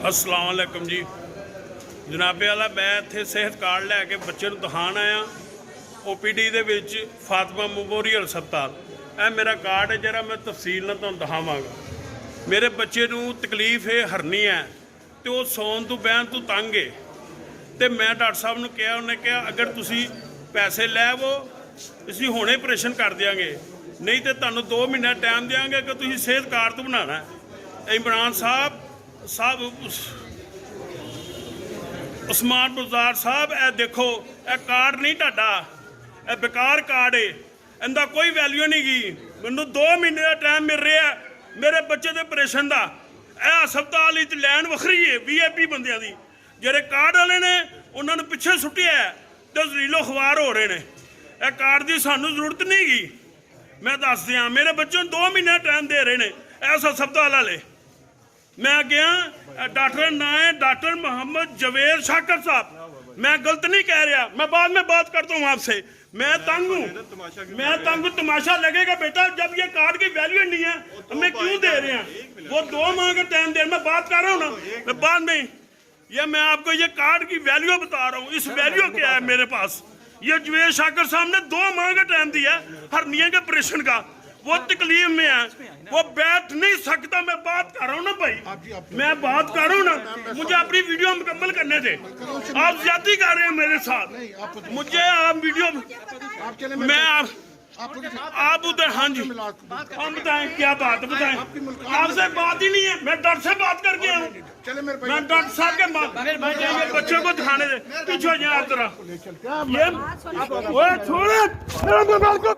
अस्सलाम वालेकुम जी जनाबे वाला मैं इत्थे सेहत कार्ड लैके बच्चे नूं दिखाण आया OPD दे विच फातिमा मैमोरीअल हस्पताल। यह मेरा कार्ड है जरा मैं तफसील नाल तुहानूं दिखावांगा। मेरे बच्चे नूं तकलीफ है हरनी है तो वो सौन तो बहन तो तंग है तो मैं डॉक्टर साहब नूं कहा, उन्हें कहा अगर तुसीं पैसे लैवो असीं हुणे ऑपरेशन कर देंगे, नहीं तो तुहानूं 2 महीने टाइम देंगे कि तुसीं सेहत कार्ड तो बनाना है। इमरान साहब उस्मान बुज़दार साहब ए देखो ए कार्ड नहीं ढाडा, ए बेकार कार्ड है, इनका कोई वैल्यू नहीं गई। मैनू 2 महीने का टाइम मिल रहा है मेरे बच्चे के ऑपरेशन का। यह हस्पताल लैन वखरी है VIP बंदियां दी, जेरे कार्ड वाले ने उन्होंने पिछे सुटिया है तो जलीलो ख्वार हो रहे हैं। यह कार्ड की सानू जरूरत नहीं गई। मैं दस दिया मेरे बच्चों 2 महीने टाइम दे रहे हैं इस हस्पताल वाले। मैं गया डॉक्टर ना है डॉक्टर मोहम्मद जवेद शाकर साहब, मैं गलत नहीं कह रहा, मैं बाद में बात करता हूँ आपसे। मैं तंग हूँ, मैं तंग। तमाशा लगेगा बेटा जब ये कार्ड की वैल्यू नहीं है हमें क्यों दे रहे हैं। वो 2 माह का टाइम दे, मैं बात कर रहा हूँ ना, मैं बाद में ये मैं आपको ये कार्ड की वैल्यू बता रहा हूँ। इस वैल्यू क्या है मेरे पास। ये जवेद शाकर साहब ने 2 माह का टाइम दिया हरनिया के ऑपरेशन का, वो तकलीफ में है, वो बैठ नहीं सकता। मैं बात कर रहा हूँ ना भाई, मैं बात कर रहा हूँ ना, मुझे अपनी वीडियो मुकम्मल करने थे। आप ज्यादा कर रहे हैं मेरे साथ, मुझे आप वीडियो मैं आप उधर। हाँ जी हम बताएं क्या बात बताएं। आपसे बात ही नहीं है, मैं डॉक्टर से बात करके आऊँ, मैं डॉक्टर साहब के बच्चों को दिखाने दे। पीछे जाए आप तरह ये छोड़े।